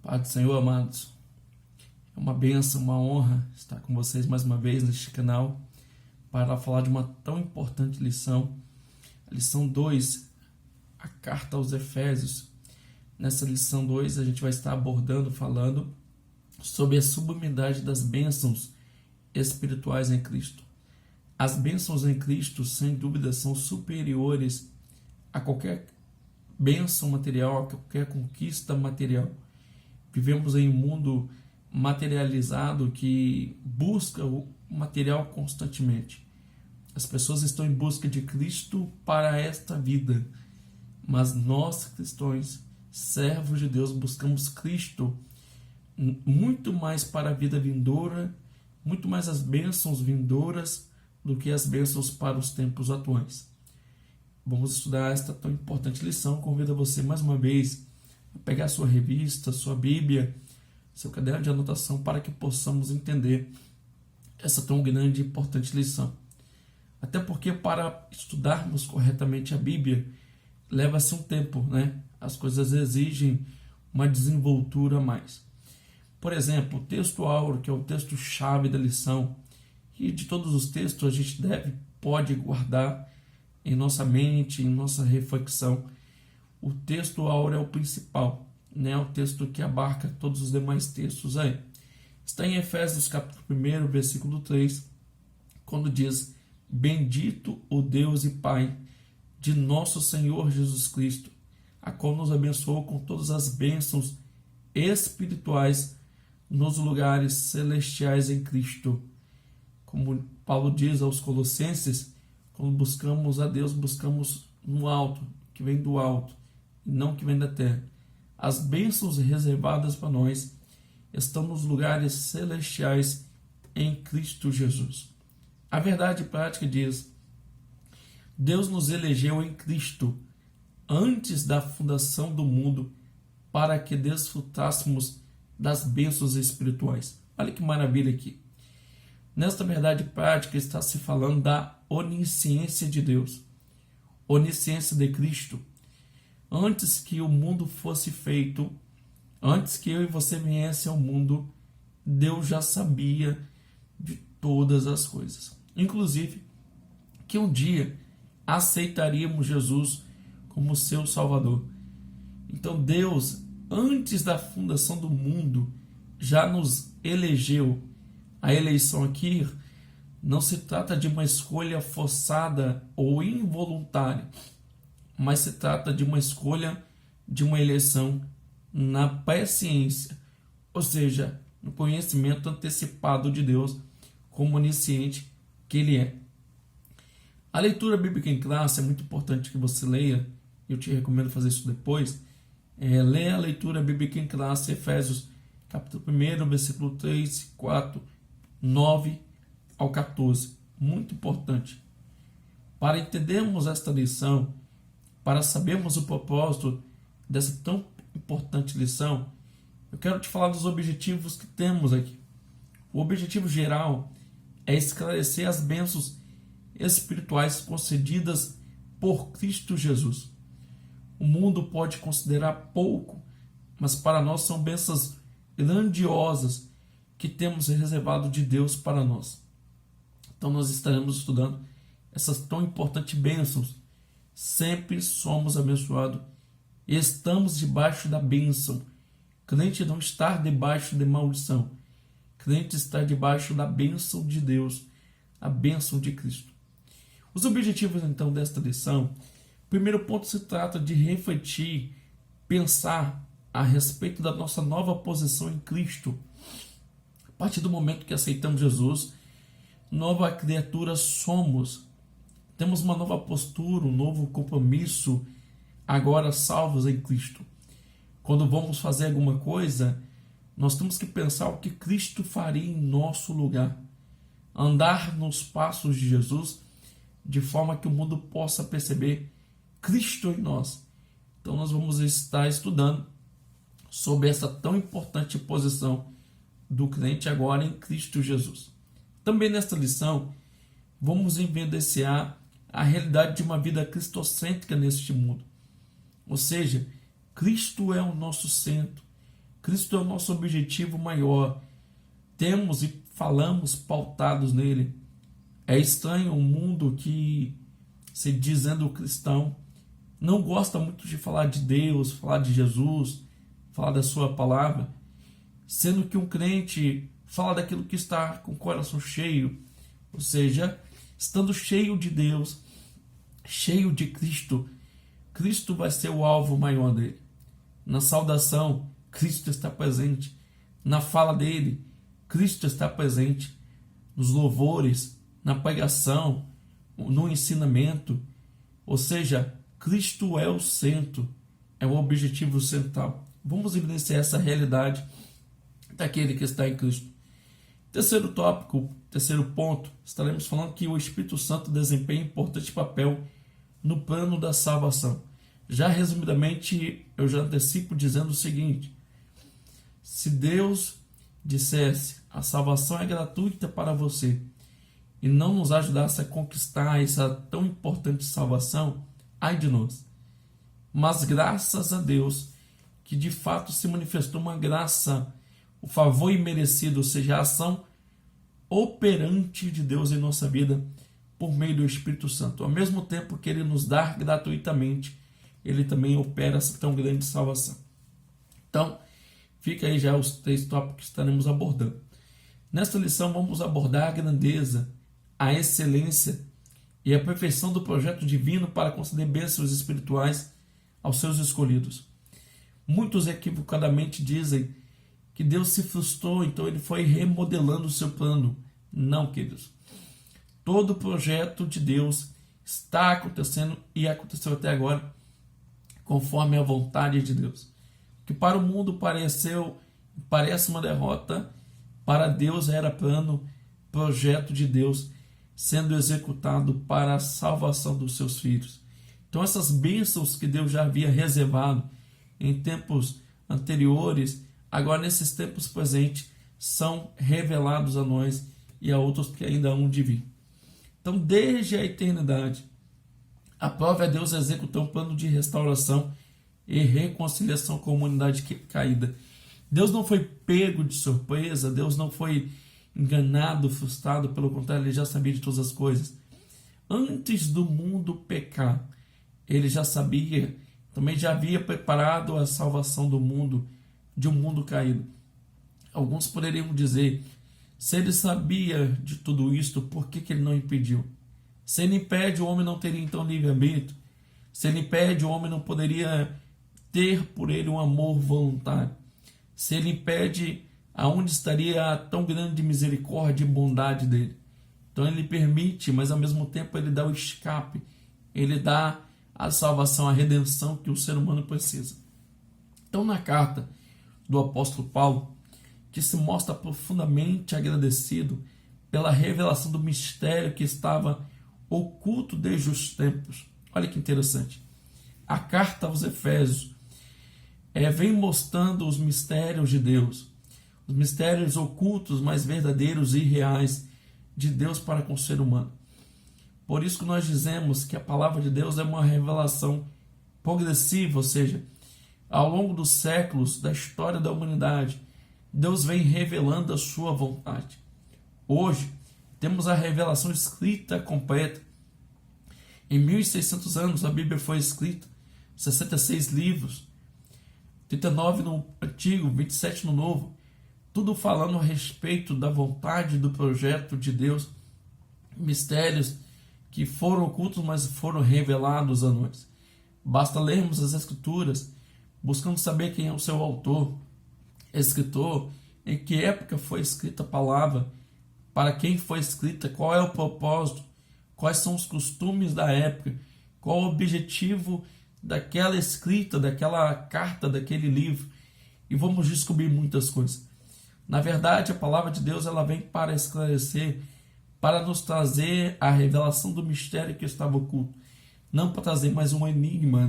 Pai do Senhor, amados, é uma bênção, uma honra estar com vocês mais uma vez neste canal para falar de uma tão importante lição, a lição 2, a carta aos Efésios. Nessa lição 2 a gente vai estar falando sobre a sublimidade das bênçãos espirituais em Cristo. As bênçãos em Cristo, sem dúvida, são superiores a qualquer bênção material, a qualquer conquista material. Vivemos em um mundo materializado que busca o material constantemente. As pessoas estão em busca de Cristo para esta vida, mas nós, cristãos, servos de Deus, buscamos Cristo muito mais para a vida vindoura, muito mais as bênçãos vindouras do que as bênçãos para os tempos atuais. Vamos estudar esta tão importante lição. Convido você mais uma vez a pegar sua revista, sua Bíblia, seu caderno de anotação, para que possamos entender essa tão grande e importante lição. Até porque para estudarmos corretamente a Bíblia leva-se um tempo, né? As coisas exigem uma desenvoltura a mais. Por exemplo, o texto áureo, que é o texto-chave da lição, e de todos os textos a gente pode guardar em nossa mente, em nossa reflexão. O texto áureo é o principal, né? O texto que abarca todos os demais textos aí. Está em Efésios capítulo 1, versículo 3, quando diz: Bendito o Deus e Pai de nosso Senhor Jesus Cristo, a qual nos abençoou com todas as bênçãos espirituais nos lugares celestiais em Cristo. Como Paulo diz aos Colossenses, quando buscamos a Deus, buscamos no alto, que vem do alto, e não que vem da terra. As bênçãos reservadas para nós estão nos lugares celestiais em Cristo Jesus. A verdade prática diz: Deus nos elegeu em Cristo antes da fundação do mundo para que desfrutássemos das bênçãos espirituais. Olha que maravilha aqui. Nesta verdade prática está se falando da onisciência de Deus, onisciência de Cristo. Antes que o mundo fosse feito, antes que eu e você viesse ao mundo, Deus já sabia de todas as coisas. Inclusive, que um dia aceitaríamos Jesus como seu Salvador. Então Deus, antes da fundação do mundo, já nos elegeu. A eleição aqui não se trata de uma escolha forçada ou involuntária, mas se trata de uma escolha, de uma eleição na presciência, ou seja, no conhecimento antecipado de Deus, como onisciente que Ele é. A leitura bíblica em classe é muito importante que você leia. Eu te recomendo fazer isso depois. Leia a leitura bíblica em classe, Efésios capítulo 1, versículo 3, 4, 9 ao 14. Muito importante. Para entendermos esta lição, para sabermos o propósito dessa tão importante lição, eu quero te falar dos objetivos que temos aqui. O objetivo geral é esclarecer as bênçãos espirituais concedidas por Cristo Jesus. O mundo pode considerar pouco, mas para nós são bênçãos grandiosas que temos reservado de Deus para nós. Então nós estaremos estudando essas tão importantes bênçãos. Sempre somos abençoados e estamos debaixo da bênção. Crente não está debaixo de maldição. Crente está debaixo da bênção de Deus, a bênção de Cristo. Os objetivos então desta lição: primeiro ponto, se trata de refletir, pensar a respeito da nossa nova posição em Cristo. A partir do momento que aceitamos Jesus, nova criatura somos. Temos uma nova postura, um novo compromisso, agora salvos em Cristo. Quando vamos fazer alguma coisa, nós temos que pensar o que Cristo faria em nosso lugar. Andar nos passos de Jesus, de forma que o mundo possa perceber Cristo em nós. Então nós vamos estar estudando sobre essa tão importante posição do crente agora em Cristo Jesus. Também nesta lição, vamos evidenciar a realidade de uma vida cristocêntrica neste mundo. Ou seja, Cristo é o nosso centro. Cristo é o nosso objetivo maior. Temos e falamos pautados nele. É estranho um mundo que, se dizendo cristão, não gosta muito de falar de Deus, falar de Jesus, falar da sua palavra, sendo que um crente fala daquilo que está com o coração cheio, ou seja, estando cheio de Deus, cheio de Cristo. Cristo vai ser o alvo maior dele. Na saudação, Cristo está presente. Na fala dele, Cristo está presente. Nos louvores, na pregação, no ensinamento. Ou seja, Cristo é o centro, é o objetivo central. Vamos evidenciar essa realidade daquele que está em Cristo. Terceiro tópico, terceiro ponto, estaremos falando que o Espírito Santo desempenha um importante papel no plano da salvação. Já resumidamente, eu já antecipo dizendo o seguinte: se Deus dissesse a salvação é gratuita para você e não nos ajudasse a conquistar essa tão importante salvação, ai de nós. Mas graças a Deus que de fato se manifestou uma graça, o favor imerecido, ou seja, a ação operante de Deus em nossa vida por meio do Espírito Santo. Ao mesmo tempo que ele nos dá gratuitamente, ele também opera essa tão grande salvação. Então, fica aí já os 3 tópicos que estaremos abordando. Nesta lição vamos abordar a grandeza, a excelência e a perfeição do projeto divino para conceder bênçãos espirituais aos seus escolhidos. Muitos equivocadamente dizem que Deus se frustrou, então ele foi remodelando o seu plano. Não, queridos. Todo o projeto de Deus está acontecendo e aconteceu até agora conforme a vontade de Deus. O que para o mundo parece uma derrota, para Deus era plano, projeto de Deus sendo executado para a salvação dos seus filhos. Então essas bênçãos que Deus já havia reservado em tempos anteriores, agora nesses tempos presentes, são revelados a nós e a outros que ainda hão de vir. Então, desde a eternidade, a prova é Deus executar um plano de restauração e reconciliação com a humanidade caída. Deus não foi pego de surpresa, Deus não foi enganado, frustrado, pelo contrário, ele já sabia de todas as coisas. Antes do mundo pecar, ele já sabia, também já havia preparado a salvação do mundo, de um mundo caído. Alguns poderiam dizer, se ele sabia de tudo isto, por que ele não impediu? Se ele impede, o homem não teria então livre-arbítrio. Se ele impede, o homem não poderia ter por ele um amor voluntário. Se ele impede, aonde estaria a tão grande misericórdia e bondade dele? Então ele permite, mas ao mesmo tempo ele dá o escape, ele dá a salvação, a redenção que o ser humano precisa. Então na carta do apóstolo Paulo, que se mostra profundamente agradecido pela revelação do mistério que estava oculto desde os tempos. Olha que interessante. A carta aos Efésios vem mostrando os mistérios de Deus, os mistérios ocultos, mais verdadeiros e reais de Deus para com o ser humano. Por isso que nós dizemos que a palavra de Deus é uma revelação progressiva, ou seja, ao longo dos séculos da história da humanidade, Deus vem revelando a sua vontade. Hoje, temos a revelação escrita completa. Em 1600 anos, a Bíblia foi escrita, 66 livros, 39 no Antigo, 27 no Novo, tudo falando a respeito da vontade, do projeto de Deus, mistérios que foram ocultos, mas foram revelados a nós. Basta lermos as Escrituras, buscando saber quem é o seu autor, escritor, em que época foi escrita a palavra, para quem foi escrita, qual é o propósito, quais são os costumes da época, qual o objetivo daquela escrita, daquela carta, daquele livro, e vamos descobrir muitas coisas. Na verdade, a palavra de Deus ela vem para esclarecer, para nos trazer a revelação do mistério que estava oculto, não para trazer mais um enigma,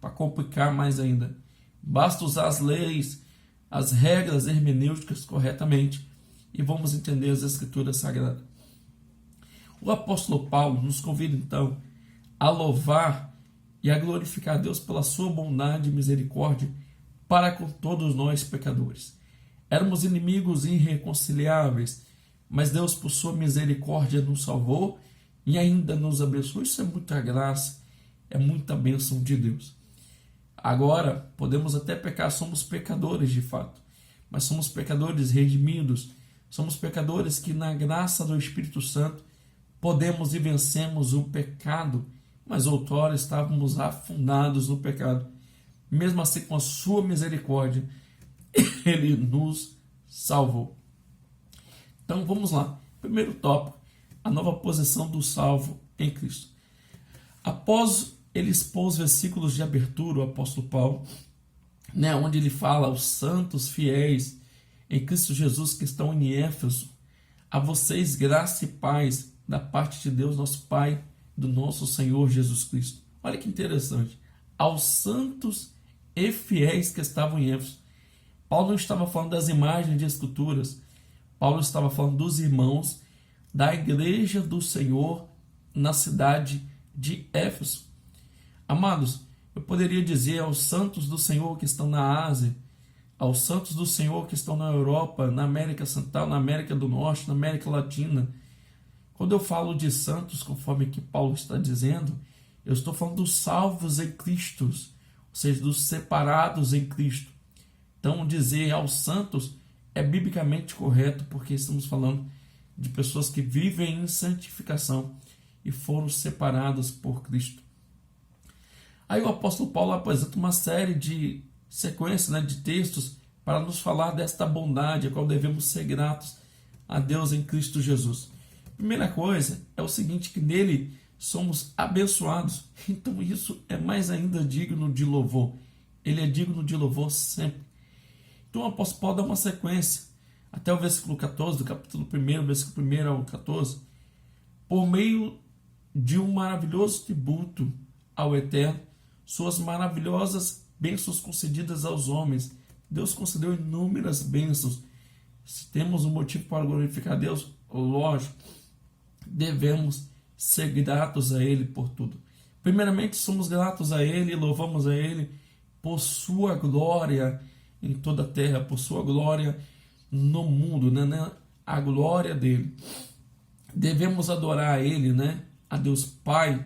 para complicar mais ainda. Basta usar as leis, as regras hermenêuticas corretamente e vamos entender as Escrituras Sagradas. O apóstolo Paulo nos convida então a louvar e a glorificar a Deus pela sua bondade e misericórdia para com todos nós pecadores. Éramos inimigos irreconciliáveis, mas Deus, por sua misericórdia, nos salvou e ainda nos abençoou. Isso é muita graça, é muita bênção de Deus. Agora, podemos até pecar, somos pecadores de fato, mas somos pecadores redimidos, somos pecadores que na graça do Espírito Santo podemos e vencemos o pecado, mas outrora estávamos afundados no pecado. Mesmo assim, com a sua misericórdia, Ele nos salvou. Então vamos lá. Primeiro tópico, a nova posição do salvo em Cristo. Após ele expor os versículos de abertura, o apóstolo Paulo, onde ele fala aos santos fiéis em Cristo Jesus que estão em Éfeso, a vocês graça e paz da parte de Deus, nosso Pai, do nosso Senhor Jesus Cristo. Olha que interessante. Aos santos e fiéis que estavam em Éfeso. Paulo não estava falando das imagens de esculturas. Paulo estava falando dos irmãos da igreja do Senhor na cidade de Éfeso. Amados, eu poderia dizer aos santos do Senhor que estão na Ásia, aos santos do Senhor que estão na Europa, na América Central, na América do Norte, na América Latina. Quando eu falo de santos, conforme que Paulo está dizendo, eu estou falando dos salvos em Cristo, ou seja, dos separados em Cristo. Então, dizer aos santos é biblicamente correto, porque estamos falando de pessoas que vivem em santificação e foram separadas por Cristo. Aí o apóstolo Paulo apresenta uma série de sequências, de textos para nos falar desta bondade, a qual devemos ser gratos a Deus em Cristo Jesus. Primeira coisa é o seguinte, que nele somos abençoados. Então isso é mais ainda digno de louvor. Ele é digno de louvor sempre. Então o apóstolo Paulo dá uma sequência, até o versículo 14, do capítulo 1, versículo 1 ao 14, por meio de um maravilhoso tributo ao Eterno, suas maravilhosas bênçãos concedidas aos homens. Deus concedeu inúmeras bênçãos. Se temos um motivo para glorificar a Deus, lógico, devemos ser gratos a Ele por tudo. Primeiramente, somos gratos a Ele e louvamos a Ele por sua glória em toda a terra, por sua glória no mundo, a glória dele. Devemos adorar a Ele, a Deus Pai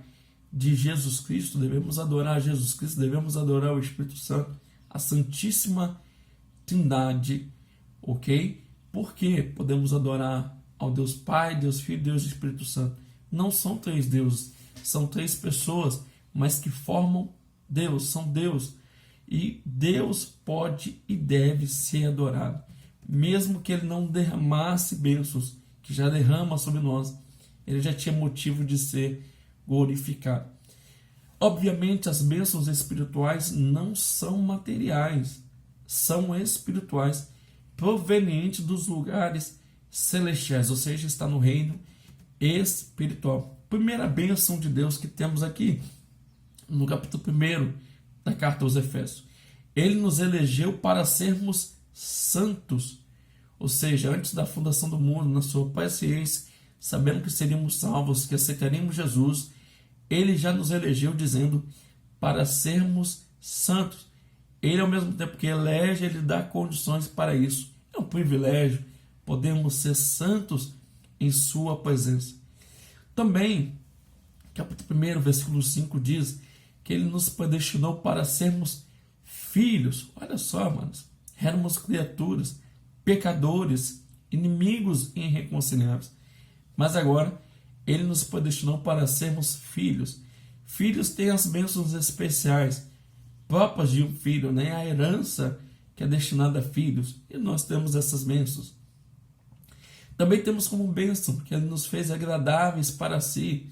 de Jesus Cristo, devemos adorar a Jesus Cristo, devemos adorar o Espírito Santo, a Santíssima Trindade, ok? Por que podemos adorar ao Deus Pai, Deus Filho e Deus Espírito Santo? Não são três deuses, são três pessoas, mas que formam Deus, são Deus. E Deus pode e deve ser adorado, mesmo que Ele não derramasse bênçãos, que já derrama sobre nós, Ele já tinha motivo de ser glorificado. Obviamente, as bênçãos espirituais não são materiais, são espirituais, provenientes dos lugares celestiais, ou seja, está no reino espiritual. Primeira bênção de Deus que temos aqui, no capítulo 1 da carta aos Efésios. Ele nos elegeu para sermos santos, ou seja, antes da fundação do mundo, na sua paciência, sabendo que seríamos salvos, que aceitaríamos Jesus, Ele já nos elegeu dizendo para sermos santos. Ele, ao mesmo tempo que elege, Ele dá condições para isso. É um privilégio, podemos ser santos em sua presença. Também, capítulo 1, versículo 5 diz que Ele nos predestinou para sermos filhos. Olha só, manos, éramos criaturas, pecadores, inimigos irreconciliáveis. Mas agora, Ele nos predestinou para sermos filhos. Filhos têm as bênçãos especiais, próprias de um filho, a herança que é destinada a filhos. E nós temos essas bênçãos. Também temos como bênção que Ele nos fez agradáveis para si.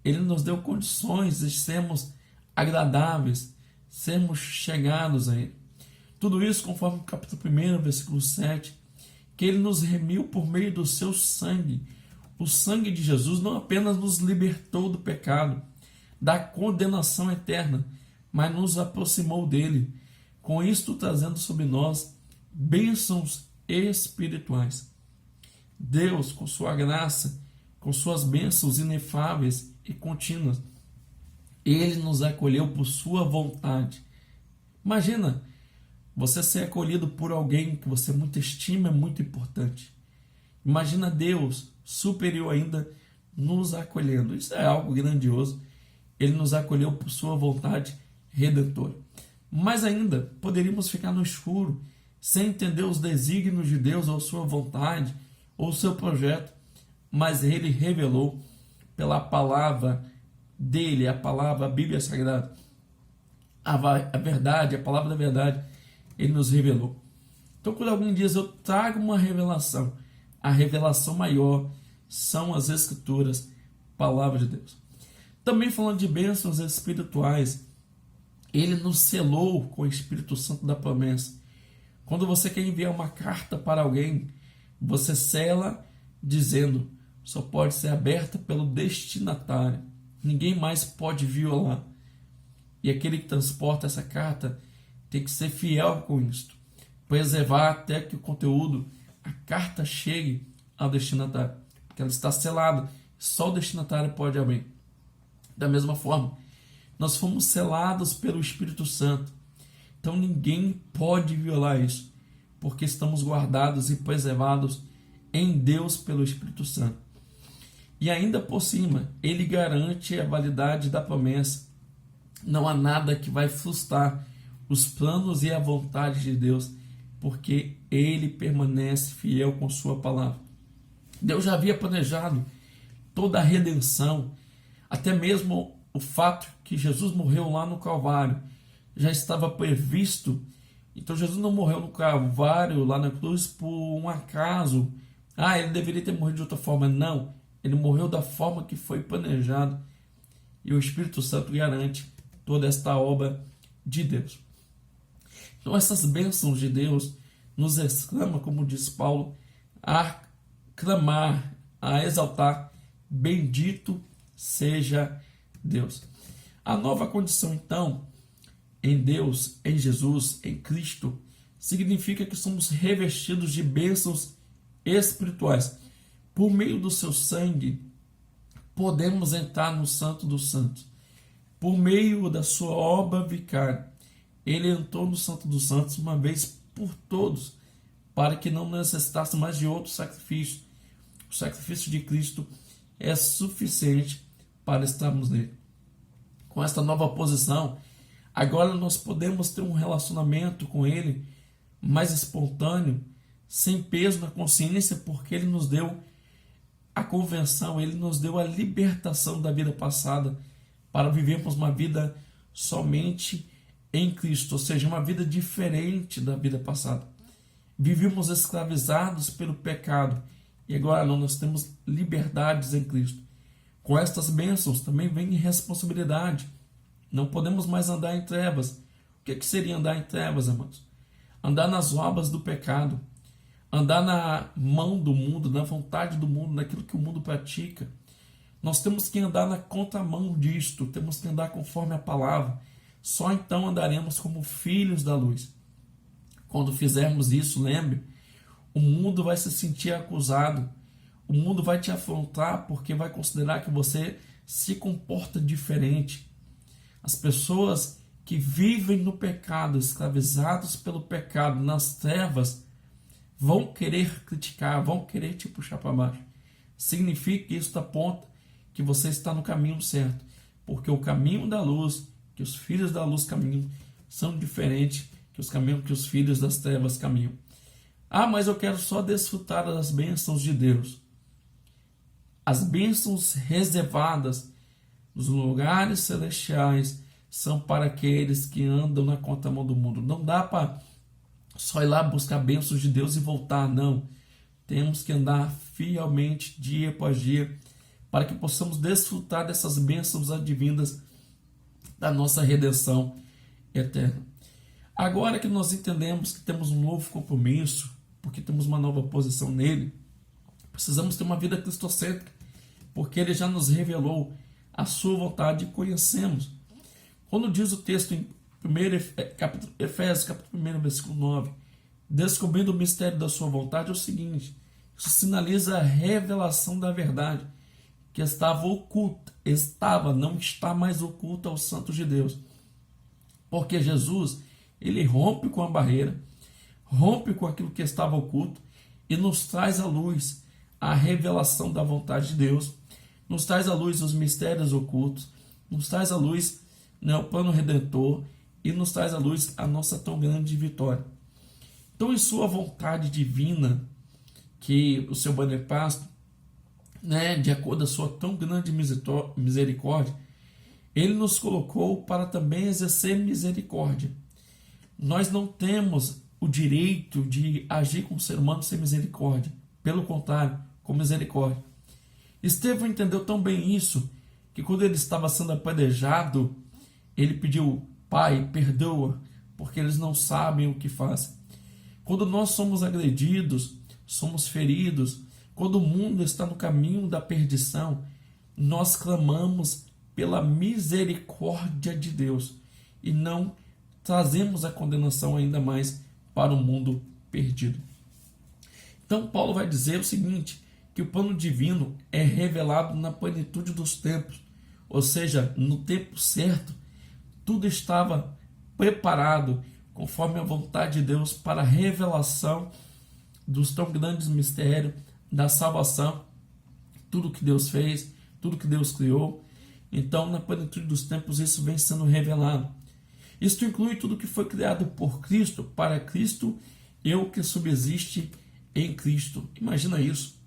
Ele nos deu condições de sermos agradáveis, sermos chegados a Ele. Tudo isso conforme o capítulo 1, versículo 7, que Ele nos remiu por meio do seu sangue. O sangue de Jesus não apenas nos libertou do pecado, da condenação eterna, mas nos aproximou dele, com isto trazendo sobre nós bênçãos espirituais. Deus, com sua graça, com suas bênçãos inefáveis e contínuas, Ele nos acolheu por sua vontade. Imagina, Você ser acolhido por alguém que você muito estima é muito importante. Imagina Deus, superior ainda, nos acolhendo. Isso é algo grandioso. Ele nos acolheu por sua vontade redentora. Mas ainda, poderíamos ficar no escuro, sem entender os desígnios de Deus, ou sua vontade, ou seu projeto. Mas ele revelou pela palavra dele, a palavra, a Bíblia Sagrada, a verdade, a palavra da verdade, ele nos revelou. Então, quando alguém diz, eu trago uma revelação, a revelação maior são as Escrituras, palavra de Deus. Também falando de bênçãos espirituais, ele nos selou com o Espírito Santo da promessa. Quando você quer enviar uma carta para alguém, você sela dizendo, só pode ser aberta pelo destinatário. Ninguém mais pode violar. E aquele que transporta essa carta tem que ser fiel com isto. Preservar até que o conteúdo, a carta chegue ao destinatário. Porque ela está selada. Só o destinatário pode abrir. Da mesma forma, nós fomos selados pelo Espírito Santo. Então ninguém pode violar isso. Porque estamos guardados e preservados em Deus pelo Espírito Santo. E ainda por cima, ele garante a validade da promessa. Não há nada que vai frustrar os planos e a vontade de Deus, porque ele permanece fiel com sua palavra. Deus já havia planejado toda a redenção, até mesmo o fato que Jesus morreu lá no Calvário já estava previsto. Então Jesus não morreu no Calvário, lá na cruz, por um acaso. Ele deveria ter morrido de outra forma. Não, ele morreu da forma que foi planejado. E o Espírito Santo garante toda esta obra de Deus. Então essas bênçãos de Deus nos exclama, como diz Paulo, a clamar, a exaltar, bendito seja Deus. A nova condição, então, em Deus, em Jesus, em Cristo, significa que somos revestidos de bênçãos espirituais. Por meio do seu sangue, podemos entrar no Santo dos Santos. Por meio da sua obra vicária, ele entrou no Santo dos Santos uma vez por todos, para que não necessitasse mais de outro sacrifício. O sacrifício de Cristo é suficiente para estarmos nele. Com esta nova posição, agora nós podemos ter um relacionamento com ele mais espontâneo, sem peso na consciência, porque ele nos deu a convenção, ele nos deu a libertação da vida passada, para vivermos uma vida somente em Cristo, ou seja, uma vida diferente da vida passada. Vivíamos escravizados pelo pecado e agora não, nós temos liberdades em Cristo. Com estas bênçãos também vem responsabilidade. Não podemos mais andar em trevas. O que seria andar em trevas, amados? Andar nas obras do pecado, andar na mão do mundo, na vontade do mundo, naquilo que o mundo pratica. Nós temos que andar na contramão disto, temos que andar conforme a palavra. Só então andaremos como filhos da luz. Quando fizermos isso, lembre, o mundo vai se sentir acusado, o mundo vai te afrontar porque vai considerar que você se comporta diferente. As pessoas que vivem no pecado, escravizados pelo pecado, nas trevas, vão querer criticar, vão querer te puxar para baixo. Significa que isso aponta que você está no caminho certo, porque o caminho da luz, que os filhos da luz caminham, são diferentes que os caminhos que os filhos das trevas caminham. Mas eu quero só desfrutar das bênçãos de Deus. As bênçãos reservadas nos lugares celestiais são para aqueles que andam na contramão do mundo. Não dá para só ir lá buscar bênçãos de Deus e voltar, não. Temos que andar fielmente dia após dia para que possamos desfrutar dessas bênçãos advindas da nossa redenção eterna. Agora que nós entendemos que temos um novo compromisso, porque temos uma nova posição nele, precisamos ter uma vida cristocêntrica, porque ele já nos revelou a sua vontade e conhecemos. Quando diz o texto em Efésios, capítulo 1, versículo 9, descobrindo o mistério da sua vontade, é o seguinte: isso sinaliza a revelação da verdade, que estava oculta, não está mais oculta aos santos de Deus. Porque Jesus, ele rompe com a barreira, rompe com aquilo que estava oculto e nos traz à luz a revelação da vontade de Deus, nos traz à luz os mistérios ocultos, nos traz à luz, né, o plano redentor e nos traz à luz a nossa tão grande vitória. Então, em sua vontade divina, que o seu beneplácito, né, de acordo com a sua tão grande misericórdia, ele nos colocou para também exercer misericórdia. Nós não temos o direito de agir com o ser humano sem misericórdia. Pelo contrário, com misericórdia. Estevão entendeu tão bem isso, que quando ele estava sendo apedrejado, ele pediu: Pai, perdoa, porque eles não sabem o que fazem. Quando nós somos agredidos, somos feridos, quando o mundo está no caminho da perdição, nós clamamos pela misericórdia de Deus e não trazemos a condenação ainda mais para o mundo perdido. Então Paulo vai dizer o seguinte, que o plano divino é revelado na plenitude dos tempos, ou seja, no tempo certo, tudo estava preparado conforme a vontade de Deus para a revelação dos tão grandes mistérios da salvação, tudo que Deus fez, tudo que Deus criou. Então, na plenitude dos tempos, isso vem sendo revelado. Isto inclui tudo que foi criado por Cristo, para Cristo, e o que subsiste em Cristo. Imagina isso.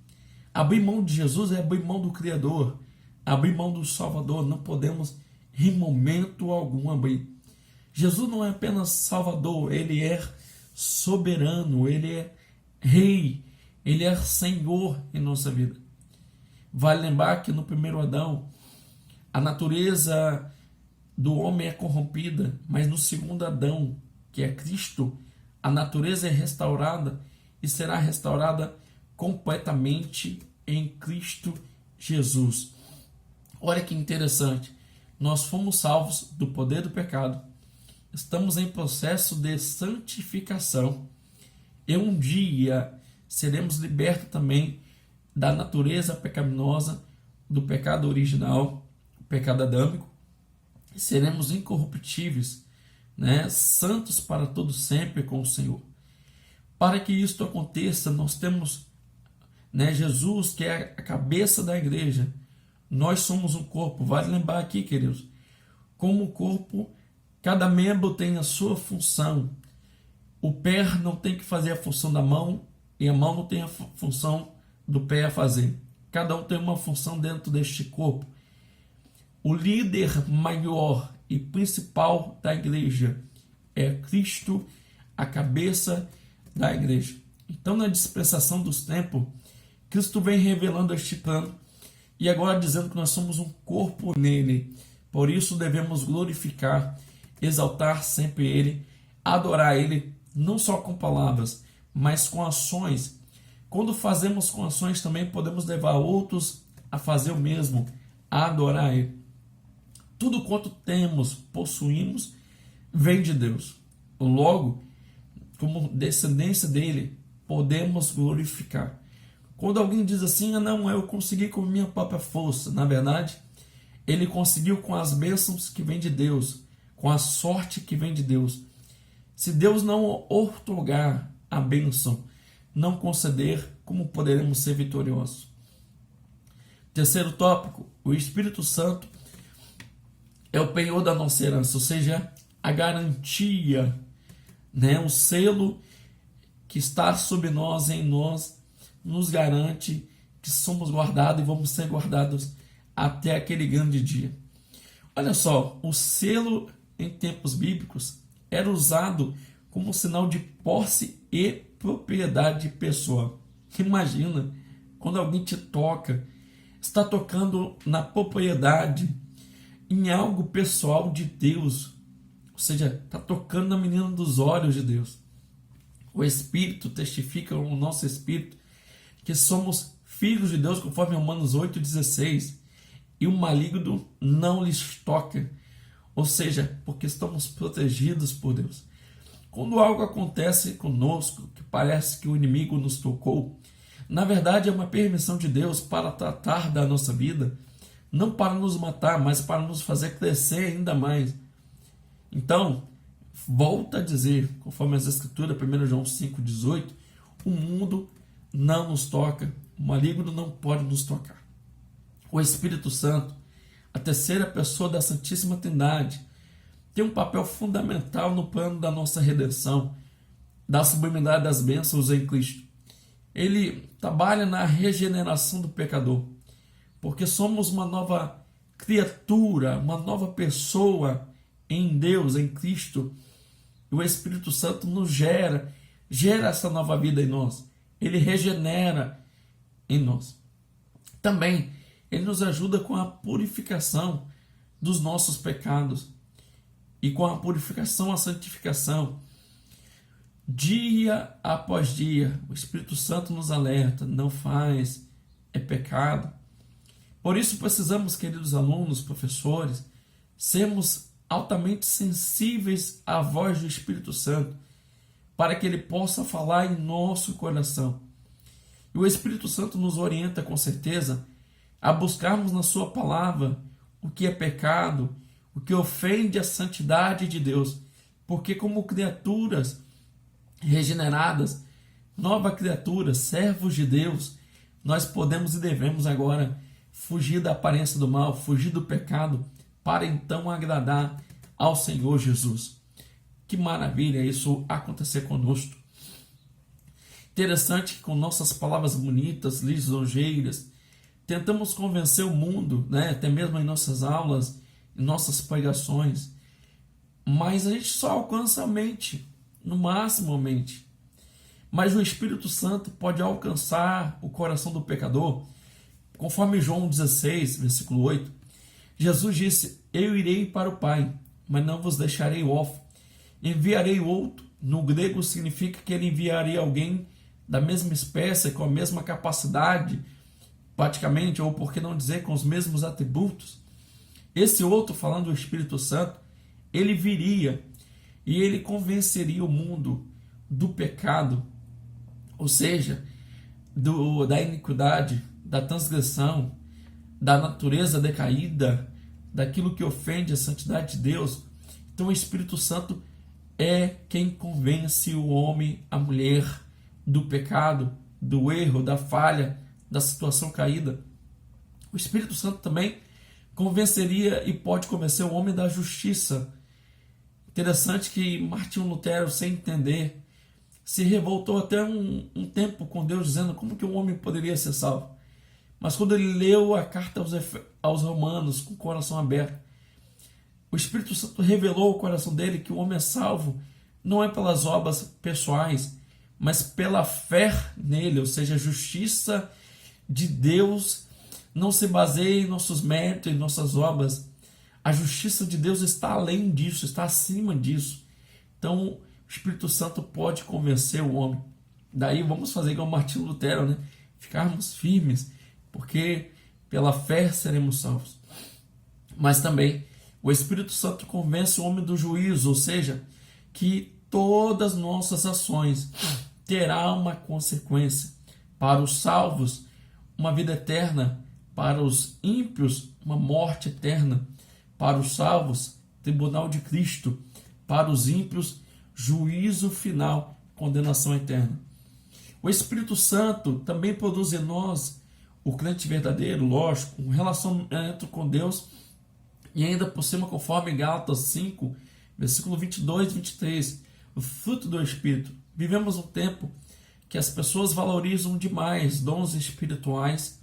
Abrir mão de Jesus é abrir mão do Criador, abrir mão do Salvador. Não podemos, em momento algum, abrir. Jesus não é apenas Salvador, ele é soberano, ele é Rei, ele é Senhor em nossa vida. Vale lembrar que no primeiro Adão, a natureza do homem é corrompida, mas no segundo Adão, que é Cristo, a natureza é restaurada e será restaurada completamente em Cristo Jesus. Olha que interessante, nós fomos salvos do poder do pecado, estamos em processo de santificação e um dia seremos libertos também da natureza pecaminosa, do pecado original, o pecado adâmico, e seremos incorruptíveis, né, santos para todo sempre com o Senhor. Para que isto aconteça, nós temos, né, Jesus, que é a cabeça da igreja. Nós somos um corpo. Vale lembrar aqui, queridos, como corpo, cada membro tem a sua função. O pé não tem que fazer a função da mão e a mão não tem a função do pé a fazer. Cada um tem uma função dentro deste corpo. O líder maior e principal da igreja é Cristo, a cabeça da igreja. Então, na dispensação dos tempos, Cristo vem revelando este plano e agora dizendo que nós somos um corpo nele. Por isso devemos glorificar, exaltar sempre ele, adorar ele, não só com palavras, mas com ações. Quando fazemos com ações, também podemos levar outros a fazer o mesmo, a adorar ele. Tudo quanto temos, possuímos, vem de Deus. Logo, como descendência dele, podemos glorificar. Quando alguém diz assim, não, eu consegui com minha própria força, na verdade, ele conseguiu com as bênçãos que vêm de Deus, com a sorte que vem de Deus. Se Deus não outorgar a bênção, não conceder, como poderemos ser vitoriosos? Terceiro tópico, o Espírito Santo é o penhor da nossa herança, ou seja, a garantia, né, o selo que está sobre nós, em nós, nos garante que somos guardados e vamos ser guardados até aquele grande dia. Olha só, o selo em tempos bíblicos era usado como sinal de posse e propriedade pessoal. Imagina, quando alguém te toca, está tocando na propriedade, em algo pessoal de Deus, ou seja, está tocando na menina dos olhos de Deus. O Espírito testifica no nosso Espírito que somos filhos de Deus, conforme Romanos 8,16, e o maligno não lhes toca, ou seja, porque estamos protegidos por Deus. Quando algo acontece conosco, que parece que o inimigo nos tocou, na verdade é uma permissão de Deus para tratar da nossa vida, não para nos matar, mas para nos fazer crescer ainda mais. Então, volta a dizer, conforme as escrituras, 1 João 5,18, o mundo não nos toca, o maligno não pode nos tocar. O Espírito Santo, a terceira pessoa da Santíssima Trindade, tem um papel fundamental no plano da nossa redenção, da sublimidade das bênçãos em Cristo. Ele trabalha na regeneração do pecador, porque somos uma nova criatura, uma nova pessoa em Deus, em Cristo. E o Espírito Santo nos gera essa nova vida em nós. Ele regenera em nós. Também, ele nos ajuda com a purificação dos nossos pecados e com a purificação, a santificação. Dia após dia, o Espírito Santo nos alerta, não faz, é pecado. Por isso precisamos, queridos alunos, professores, sermos altamente sensíveis à voz do Espírito Santo, para que ele possa falar em nosso coração. E o Espírito Santo nos orienta com certeza a buscarmos na sua palavra o que é pecado, o que ofende a santidade de Deus, porque como criaturas regeneradas, nova criatura, servos de Deus, nós podemos e devemos agora fugir da aparência do mal, fugir do pecado, para então agradar ao Senhor Jesus. Que maravilha isso acontecer conosco. Interessante que com nossas palavras bonitas, lisonjeiras, tentamos convencer o mundo, né? Até mesmo em nossas aulas, em nossas pregações, mas a gente só alcança a mente, no máximo a mente. Mas o Espírito Santo pode alcançar o coração do pecador. Conforme João 16, versículo 8, Jesus disse: eu irei para o Pai, mas não vos deixarei órfão. Enviarei outro. No grego significa que ele enviaria alguém da mesma espécie, com a mesma capacidade, praticamente, ou por que não dizer, com os mesmos atributos. Esse outro, falando do Espírito Santo, ele viria e ele convenceria o mundo do pecado, ou seja, da iniquidade, da transgressão, da natureza decaída, daquilo que ofende a santidade de Deus. Então o Espírito Santo é quem convence o homem, a mulher, do pecado, do erro, da falha, da situação caída. O Espírito Santo também convenceria e pode convencer o homem da justiça. Interessante que Martinho Lutero, sem entender, se revoltou até um tempo com Deus, dizendo como que o homem poderia ser salvo. Mas quando ele leu a carta aos Romanos com o coração aberto, o Espírito Santo revelou ao coração dele que o homem é salvo não é pelas obras pessoais, mas pela fé nele, ou seja, a justiça de Deus não se baseia em nossos méritos, em nossas obras. A justiça de Deus está além disso, está acima disso. Então, o Espírito Santo pode convencer o homem. Daí vamos fazer igual Martinho Lutero, né? Ficarmos firmes, porque pela fé seremos salvos. Mas também o Espírito Santo convence o homem do juízo, ou seja, que todas nossas ações terão uma consequência. Para os salvos, uma vida eterna; para os ímpios, uma morte eterna; para os salvos, tribunal de Cristo; para os ímpios, juízo final, condenação eterna. O Espírito Santo também produz em nós, o crente verdadeiro, lógico, um relacionamento com Deus, e ainda por cima, conforme Gálatas 5, versículo 22 e 23, o fruto do Espírito. Vivemos um tempo que as pessoas valorizam demais dons espirituais,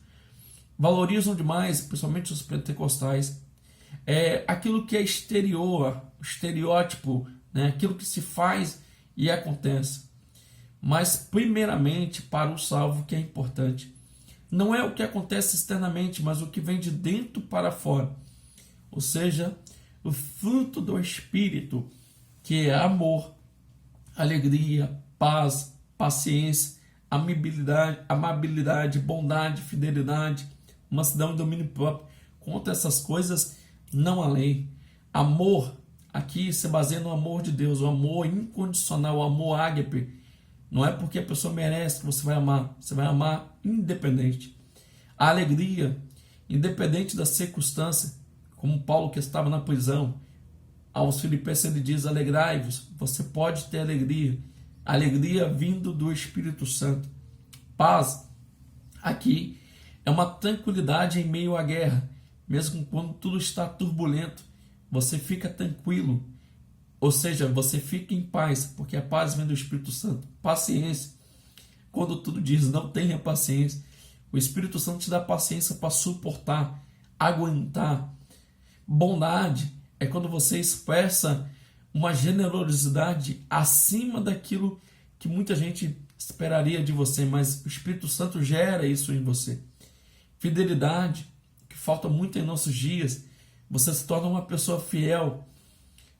valorizam demais, principalmente os pentecostais, aquilo que é exterior, o estereótipo, né? Aquilo que se faz e acontece. Mas primeiramente para o salvo, que é importante, não é o que acontece externamente, mas o que vem de dentro para fora, ou seja, o fruto do Espírito, que é amor, alegria, paz, paciência, amabilidade, bondade, fidelidade, mansidão e domínio próprio. Contra essas coisas não há lei. Amor, aqui se baseia no amor de Deus, o amor incondicional, o amor ágape. Não é porque a pessoa merece que você vai amar independente. A alegria, independente da circunstância, como Paulo, que estava na prisão, aos Filipenses ele diz: alegrai-vos. Você pode ter alegria, alegria vindo do Espírito Santo. Paz aqui é uma tranquilidade em meio à guerra, mesmo quando tudo está turbulento, você fica tranquilo, ou seja, você fica em paz, porque a paz vem do Espírito Santo. Paciência, quando tudo diz não tenha paciência, o Espírito Santo te dá paciência para suportar, aguentar. Bondade é quando você expressa uma generosidade acima daquilo que muita gente esperaria de você, mas o Espírito Santo gera isso em você. Fidelidade, que falta muito em nossos dias, você se torna uma pessoa fiel,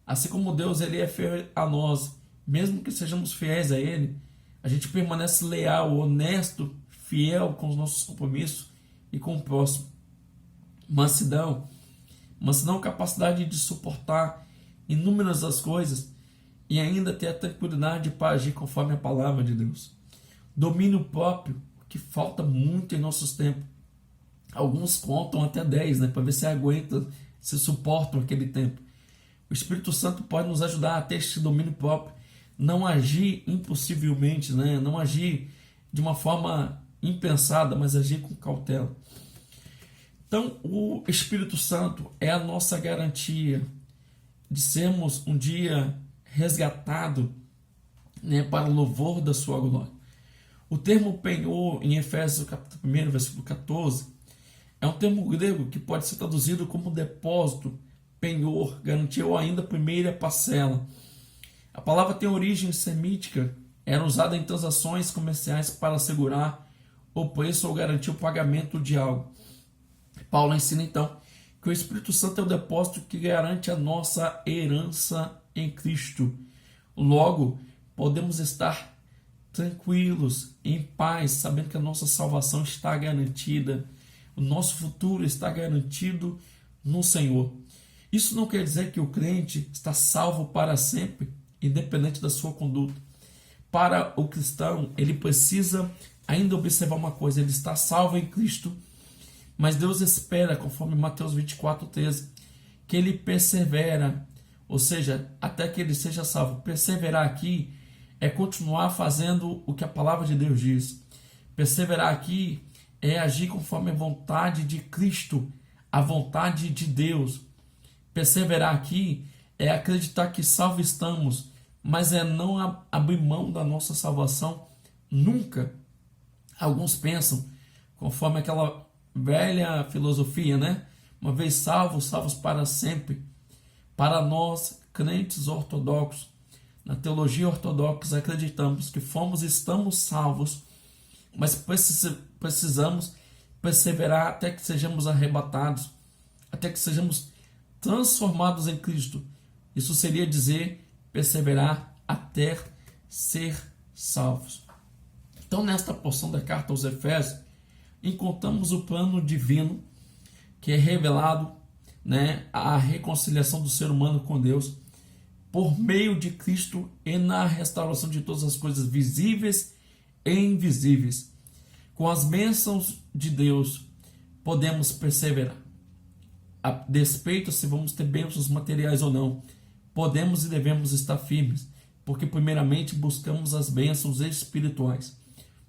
assim como Deus ele é fiel a nós, mesmo que sejamos fiéis a Ele, a gente permanece leal, honesto, fiel com os nossos compromissos e com o próximo. Mansidão, capacidade de suportar inúmeras as coisas e ainda ter a tranquilidade para agir conforme a palavra de Deus. Domínio próprio, que falta muito em nossos tempos. Alguns contam até 10, para ver se aguenta, se suportam aquele tempo. O Espírito Santo pode nos ajudar a ter este domínio próprio, não agir impossivelmente, não agir de uma forma impensada, mas agir com cautela. Então, o Espírito Santo é a nossa garantia de sermos um dia resgatados, para o louvor da sua glória. O termo penhor, em Efésios capítulo 1, versículo 14, é um termo grego que pode ser traduzido como depósito, penhor, garantia ou ainda primeira parcela. A palavra tem origem semítica, era usada em transações comerciais para assegurar o preço ou garantir o pagamento de algo. Paulo ensina então que o Espírito Santo é o depósito que garante a nossa herança em Cristo. Logo, podemos estar tranquilos, em paz, sabendo que a nossa salvação está garantida, o nosso futuro está garantido no Senhor. Isso não quer dizer que o crente está salvo para sempre, independente da sua conduta. Para o cristão, ele precisa ainda observar uma coisa: ele está salvo em Cristo, mas Deus espera, conforme Mateus 24:13, que ele persevera, ou seja, até que ele seja salvo. Perseverar aqui é continuar fazendo o que a palavra de Deus diz. Perseverar aqui é agir conforme a vontade de Cristo, a vontade de Deus. Perseverar aqui é acreditar que salvo estamos, mas é não abrir mão da nossa salvação nunca. Alguns pensam, conforme aquela velha filosofia, uma vez salvos, salvos para sempre. Para nós, crentes ortodoxos, na teologia ortodoxa, acreditamos que estamos salvos, mas precisamos perseverar até que sejamos arrebatados, até que sejamos transformados em Cristo. Isso seria dizer perseverar até ser salvos. Então, nesta porção da carta aos Efésios, encontramos o plano divino que é revelado, a reconciliação do ser humano com Deus por meio de Cristo e na restauração de todas as coisas visíveis e invisíveis. Com as bênçãos de Deus podemos perseverar. A despeito se vamos ter bênçãos materiais ou não, podemos e devemos estar firmes, porque primeiramente buscamos as bênçãos espirituais.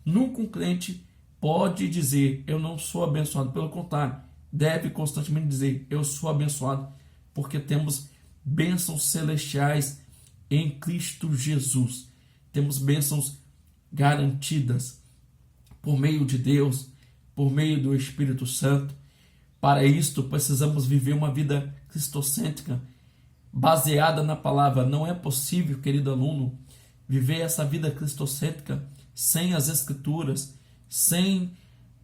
Nunca um crente pode dizer eu não sou abençoado, pelo contrário, deve constantemente dizer eu sou abençoado, porque temos bênçãos celestiais em Cristo Jesus. Temos bênçãos garantidas por meio de Deus, por meio do Espírito Santo. Para isto precisamos viver uma vida cristocêntrica, baseada na palavra. Não é possível, querido aluno, viver essa vida cristocêntrica sem as Escrituras, sem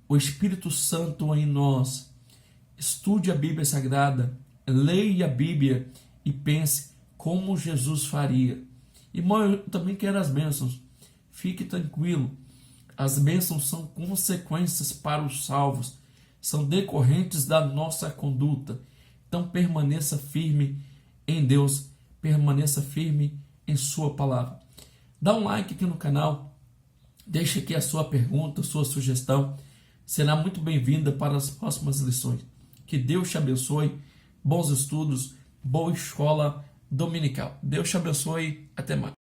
o Espírito Santo em nós. Estude a Bíblia Sagrada, leia a Bíblia e pense como Jesus faria. Irmão, eu também quero as bênçãos. Fique tranquilo. As bênçãos são consequências para os salvos, são decorrentes da nossa conduta. Então permaneça firme em Deus, permaneça firme em sua palavra. Dá um like aqui no canal, deixe aqui a sua pergunta, sua sugestão, será muito bem-vinda para as próximas lições. Que Deus te abençoe, bons estudos, boa escola dominical. Deus te abençoe. Até mais.